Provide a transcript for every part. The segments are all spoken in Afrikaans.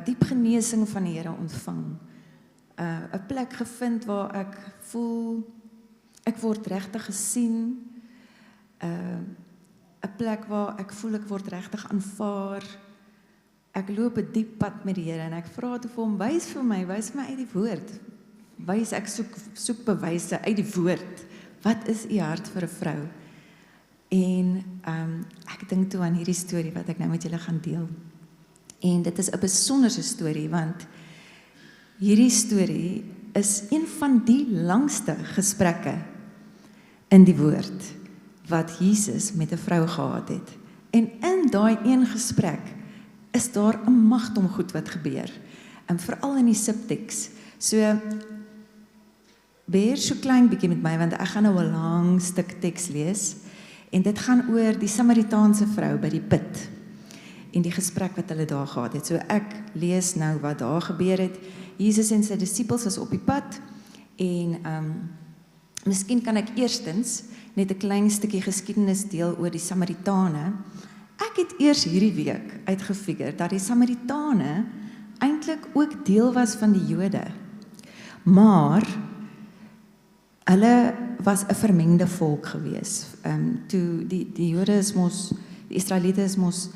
diep genesing van die Here ontvang. 'n plek gevind waar ek voel, ek word regtig gesien, 'n plek waar ek voel ek word regtig aanvaar. Ek loop 'n diep pad met die Here en ek vra toe vir hom, wys vir my uit die woord. Ek soek bewyse uit die woord. Wat is u hart vir 'n vrou? En ek dink toe aan hierdie storie wat ek nou met julle gaan deel. En dit is 'n besonderse storie, want hierdie storie is een van die langste gesprekke in die woord wat Jesus met 'n vrou gehad het. En in daai een gesprek is daar 'n magdom goed wat gebeur. En veral in die subteks. So, beheer so klein bietjie met my, want ek gaan nou 'n lang stuk teks lees. En dit gaan oor die Samaritaanse vrou by die put. En die gesprek wat hulle daar gehad het. So ek lees nou wat daar gebeur het. Jesus en sy disippels was op die pad. En miskien kan ek eerstens net 'n klein stukkie geskiedenis deel oor die Samaritane. Ek het eers hierdie week uitgefigure dat die Samaritane eintlik ook deel was van die Jode. Maar hulle was 'n vermengde volk gewees. Toe die Jode is mos, die Israeliete is mos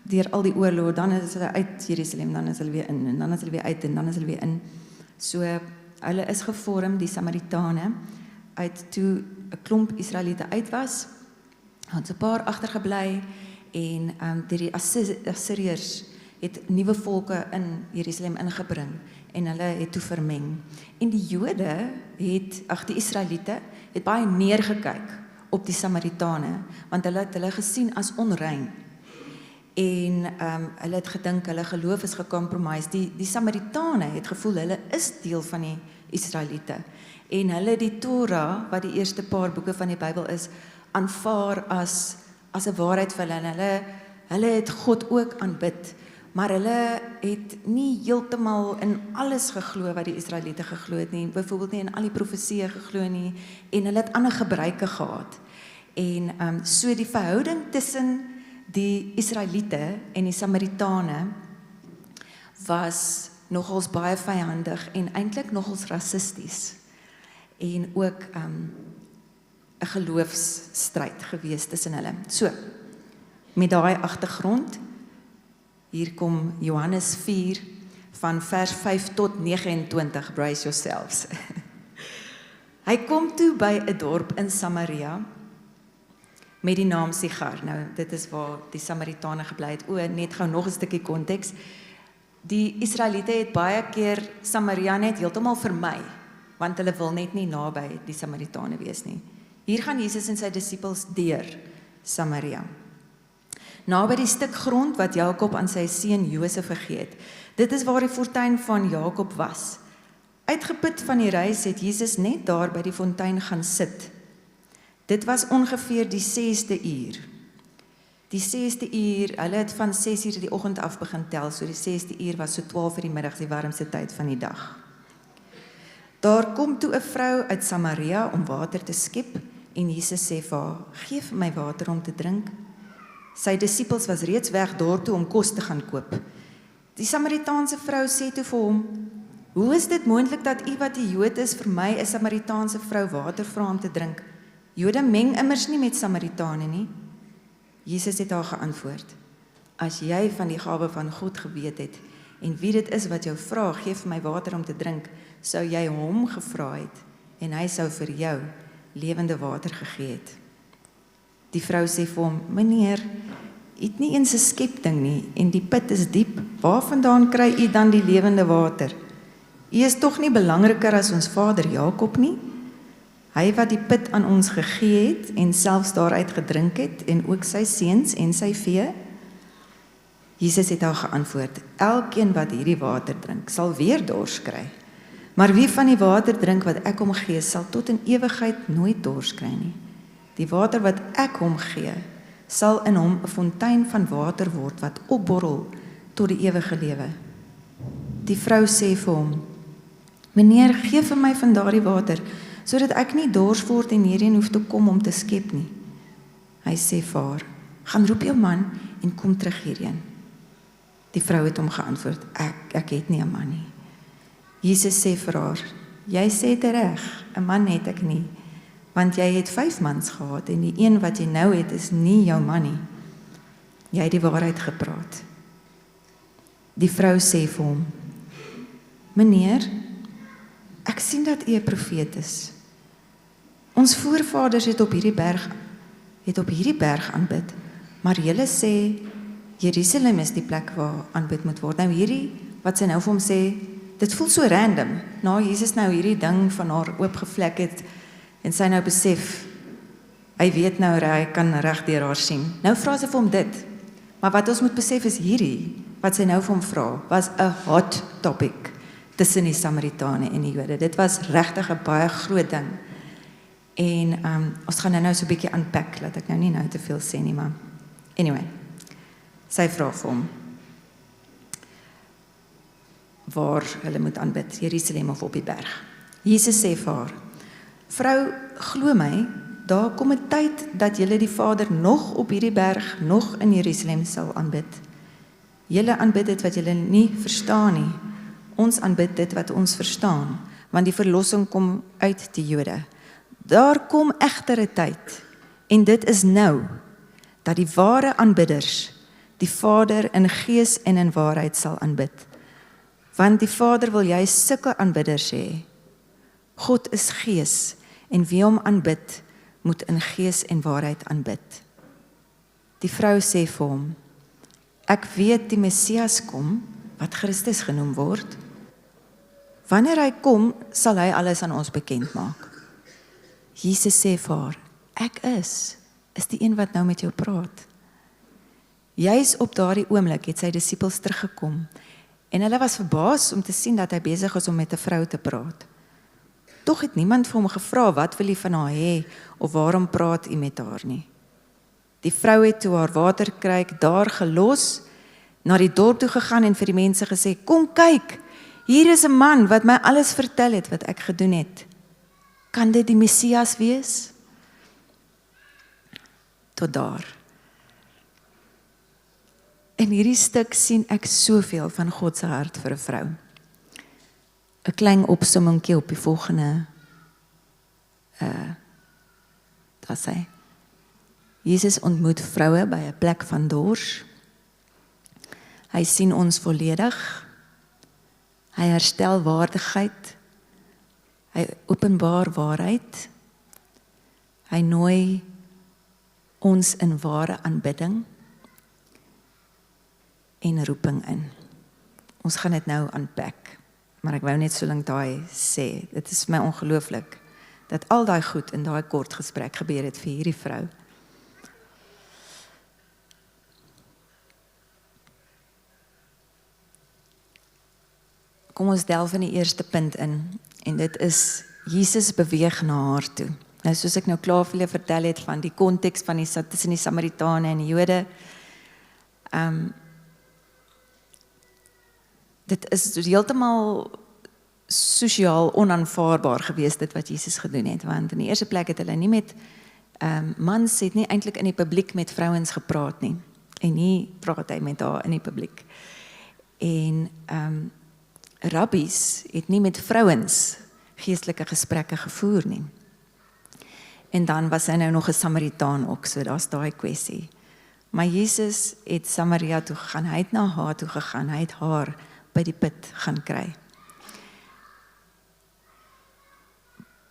deur al die oorlog, dan is hulle uit Jerusalem, dan is hulle weer in, en dan is hulle weer uit, en dan is hulle weer in. So, hulle is gevorm, die Samaritane, uit toe 'n klomp Israeliete uit was, het 'n paar agtergebly, en deur die Assiriërs het nuwe volke in Jerusalem ingebring, en hulle het toe vermeng. En die Jode die Israeliete, het baie neergekyk op die Samaritane, want hulle het hulle gesien as onrein. En hulle het gedink, hulle geloof is gecompromise. Die Samaritane het gevoel, hulle is deel van die Israeliete. En hulle die Torah, wat die eerste paar boeke van die Bybel is, aanvaar as 'n waarheid vir hulle. En hulle het God ook aanbid. Maar hulle het nie heeltemal in alles geglo wat die Israeliete geglo het nie, byvoorbeeld nie in al die profesieë geglo nie, en hulle het ander gebruike gehad. En so die verhouding tussen die Israeliete en die Samaritane was nogals baie vyandig en eintlik nogals rassisties. En ook 'n geloofsstryd gewees tussen hulle. So, met daai agtergrond, hier kom Johannes 4 van vers 5 tot 29, brace yourselves. Hy kom toe by 'n dorp in Samaria met die naam Sigar. Nou, dit is waar die Samaritane gebly het. Net gou nog 'n stukkie konteks. Die Israeliete het baie keer Samaria net heeltemal vermy, want hulle wil net nie naby die Samaritane wees nie. Hier gaan Jesus en sy disippels deur Samaria. Naby die stuk grond wat Jakob aan sy seun Josef gegee het. Dit is waar die fontein van Jakob was. Uitgeput van die reis het Jesus net daar by die fontein gaan sit. Dit was ongeveer die 6de uur. Die 6de uur, hulle het van 6 uur die oggend af begin tel, so die 6de uur was so 12 uur die middag, die warmste tyd van die dag. Daar kom toe 'n vrou uit Samaria om water te skep, en Jesus sê vir haar, gee vir my water om te drink. Sy disippels was reeds weg daartoe om kos te gaan koop. Die Samaritaanse vrou sê toe vir hom, hoe is dit moontlik dat u wat 'n Jood is vir my 'n Samaritaanse vrou water vra om te drink? Jode meng immers nie met Samaritane nie. Jesus het haar geantwoord, as jy van die gawe van God geweet het, en wie dit is wat jou vra, gee vir my water om te drink, sou jy hom gevra het, en hy sou vir jou lewende water gegee het. Die vrou sê vir hom, meneer, u het nie eens 'n skepting nie, en die put is diep, waarvandaan kry u dan die lewende water? U is tog nie belangriker as ons vader Jakob nie? Hy wat die put aan ons gegee het, en selfs daaruit gedrink het, en ook sy seuns en sy vee? Jesus het haar geantwoord, elkeen wat hierdie water drink, sal weer dors kry. Maar wie van die water drink wat ek hom gee, sal tot in ewigheid nooit dors kry nie. Die water wat ek hom gee, sal in hom 'n fontein van water word, wat opborrel tot die ewige lewe. Die vrou sê vir hom, meneer, gee vir my van daardie water, sodat ek nie dors word en hierheen hoef te kom om te skep nie. Hy sê vir haar, gaan roep jou man en kom terug hierheen. Die vrou het hom geantwoord, ek het nie 'n man nie. Jesus sê vir haar, jy sê dit reg, 'n man het ek nie, want jy het 5 mans gehad en die een wat jy nou het is nie jou man nie. Jy het die waarheid gepraat. Die vrou sê vir hom, meneer, ek sien dat u 'n profeet is. Ons voorvaders het op hierdie berg aanbid, maar julle sê Jerusalem is die plek waar aanbid moet word. Nou hierdie wat sy nou vir hom sê, dit voel so random. Nou Jesus nou hierdie ding van haar oopgevlek het en sy nou besef, hy weet nou hy kan reg deur haar sien. Nou vra sy vir hom dit. Maar wat ons moet besef is hierdie wat sy nou vir hom vra, was 'n hot topic tussen die Samaritane en die Jode. Dit was regtig 'n baie groot ding. En ons gaan nou so 'n bietjie unpack, laat ek nou nie nou te veel sê nie, maar anyway. Sy vra vir hom waar hulle moet aanbid, Jerusalem of op die berg. Jesus sê vir haar, vrou, glo my, daar kom 'n tyd dat julle die Vader nog op hierdie berg, nog in Jerusalem sal aanbid. Julle aanbid dit wat julle nie verstaan nie. Ons aanbid dit wat ons verstaan, want die verlossing kom uit die Jode. Daar kom egter 'n tyd, en dit is nou, dat die ware aanbidders die Vader in gees en in waarheid sal aanbid. Want die Vader wil juist sulke aanbidders hê. God is gees, en wie hom aanbid, moet in gees en waarheid aanbid. Die vrou sê vir hom, ek weet die Messias kom, wat Christus genoem word. Wanneer hy kom, sal hy alles aan ons bekend maak. Jesus sê vir haar, ek is die een wat nou met jou praat. Juis op daardie oomblik het sy disippels teruggekom, en hulle was verbaas om te sien dat hy besig is om met 'n vrou te praat. Tog het niemand vir hom gevra, wat wil hy van haar hê, of waarom praat hy met haar nie. Die vrou het toe haar waterkruik daar gelos, na die dorp toe gegaan en vir die mense gesê, kom kyk, hier is 'n man wat my alles vertel het wat ek gedoen het. Kan dit die Messias wees? Tot daar. In hierdie stuk sien ek soveel van God se hart vir 'n vrou. 'n Klein opsommingkie op die volgende daar sê. Jesus ontmoet vroue by 'n plek van dors. Hy sien ons volledig. Hy herstel waardigheid. Hy openbaar waarheid. Hy nooi ons in ware aanbidding en roeping in. Ons gaan dit nou unpack, maar ek wou net so lank daai sê. Dit is my ongelooflik dat al daai goed in daai kort gesprek gebeur het vir hierdie vrou. Kom ons delf in die eerste punt in, en dit is, Jesus beweeg na haar toe. Nou, soos ek nou klaar vir julle vertel het van die konteks van tussen die Samaritane en die Jode, dit is heeltemal sosiaal onaanvaarbaar gewees dit wat Jesus gedoen het, want in die eerste plek het hulle nie met, mans het nie eintlik in die publiek met vrouens gepraat nie, en nie praat hy met haar in die publiek. En rabbies het nie met vrouens geestelike gesprekke gevoer nie. En dan was hy nou nog 'n Samaritaan ook, so daar's daai kwessie. Maar Jesus het Samaria toe gegaan, hy het na haar toe gegaan, hy het haar by die put gaan kry.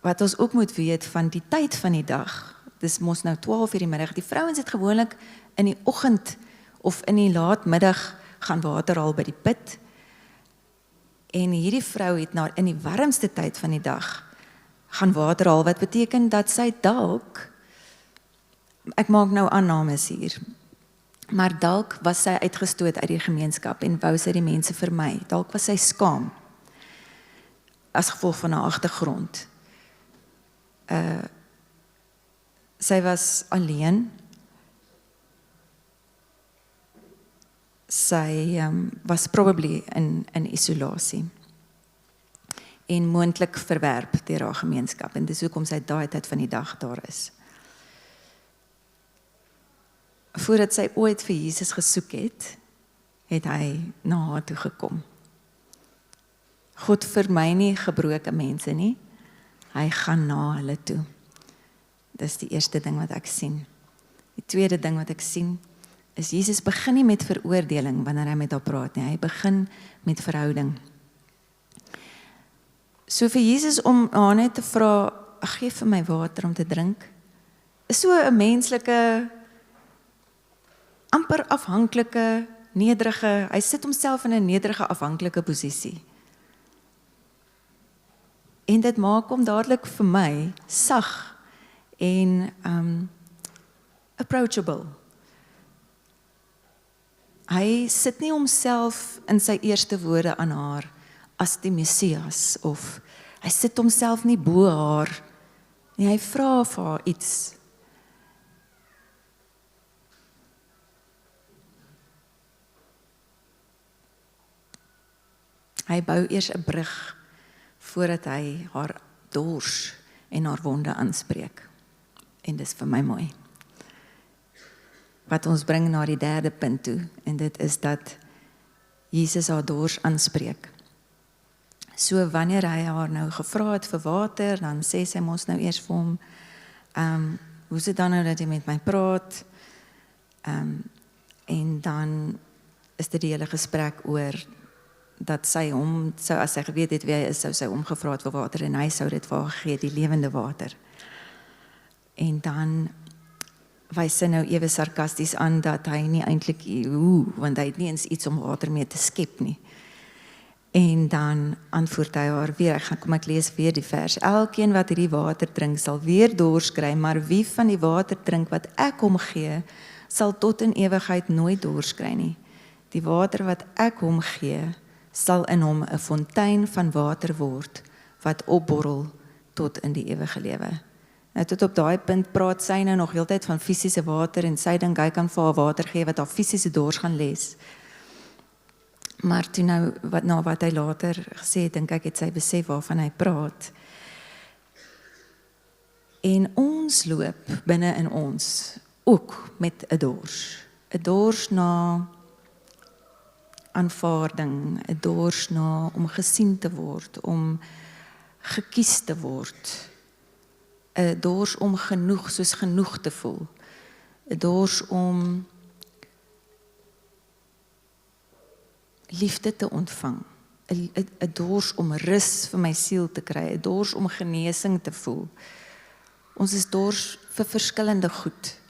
Wat ons ook moet weet van die tyd van die dag, dis mos nou 12 uur die middag, die vrouens het gewoonlik in die oggend of in die laatmiddag gaan water haal by die put, en hierdie vrou het in die warmste tyd van die dag gaan water haal, wat beteken dat sy dalk, ek maak nou aannames hier, maar dalk was sy uitgestoot uit die gemeenskap en wou sy die mense vermy. Dalk was sy skaam as gevolg van haar agtergrond. Sy was alleen. Sy was probably in isolasie en moontlik verwerp deur haar gemeenskap, en dis hoekom sy daai tyd van die dag daar is. Voordat sy ooit vir Jesus gesoek het, het hy na haar toe gekom. God vermy nie gebroke mense nie, hy gaan na hulle toe. Dis die eerste ding wat ek sien. Die tweede ding wat ek sien, is Jesus begin nie met veroordeling wanneer hy met haar praat nie, hy begin met verhouding. So vir Jesus om haar net te vra, gee vir my water om te drink, is so 'n menslike, amper afhanklike, nederige, hy sit homself in 'n nederige afhanklike posisie. En dit maak hom dadelik vir my sag en approachable. Hy sit nie homself in sy eerste woorde aan haar as die Messias, of hy sit homself nie bo haar, nie, hy vra vir haar iets. Hy bou eers 'n brug voordat hy haar dors en haar wonde aanspreek. En dis vir my mooi. Wat ons bring na die derde punt toe, en dit is dat Jesus haar dors aanspreek. So wanneer hy haar nou gevra het vir water, dan sê sy mos nou eers vir hom, hoe is dit dan nou dat jy met my praat? En dan is dit die hele gesprek oor dat sy hom, as sy geweet het wie hy is, sou sy hom gevra het vir water, en hy sou dit vir haar gegee, die lewende water. En dan wys sy nou ewe sarkasties aan dat hy nie eintlik, want hy het nie eens iets om water mee te skep nie. En dan antwoord hy haar weer, kom ek lees weer die vers, elkeen wat hierdie water drink sal weer dors kry, maar wie van die water drink wat ek hom gee, sal tot in ewigheid nooit dors kry nie. Die water wat ek hom gee, sal in hom 'n fontein van water word, wat opborrel tot in die ewige lewe. Nou tot op daai punt praat sy nou nog heeltyd van fisiese water, en sy dink hy kan vir haar water gee wat haar fisiese dors gaan les. Maar toe nou, wat hy later gesê het, dink ek het sy besef waarvan hy praat. En ons loop binne in ons, ook met 'n dors. 'n Dors na aanvaarding, 'n dors na om gesien te word, om gekies te word. 'n Dors om genoeg, soos genoeg te voel. 'n Dors om liefde te ontvang. 'n Dors om rus vir my siel te kry. 'n Dors om genesing te voel. Ons is dors vir verskillende goed.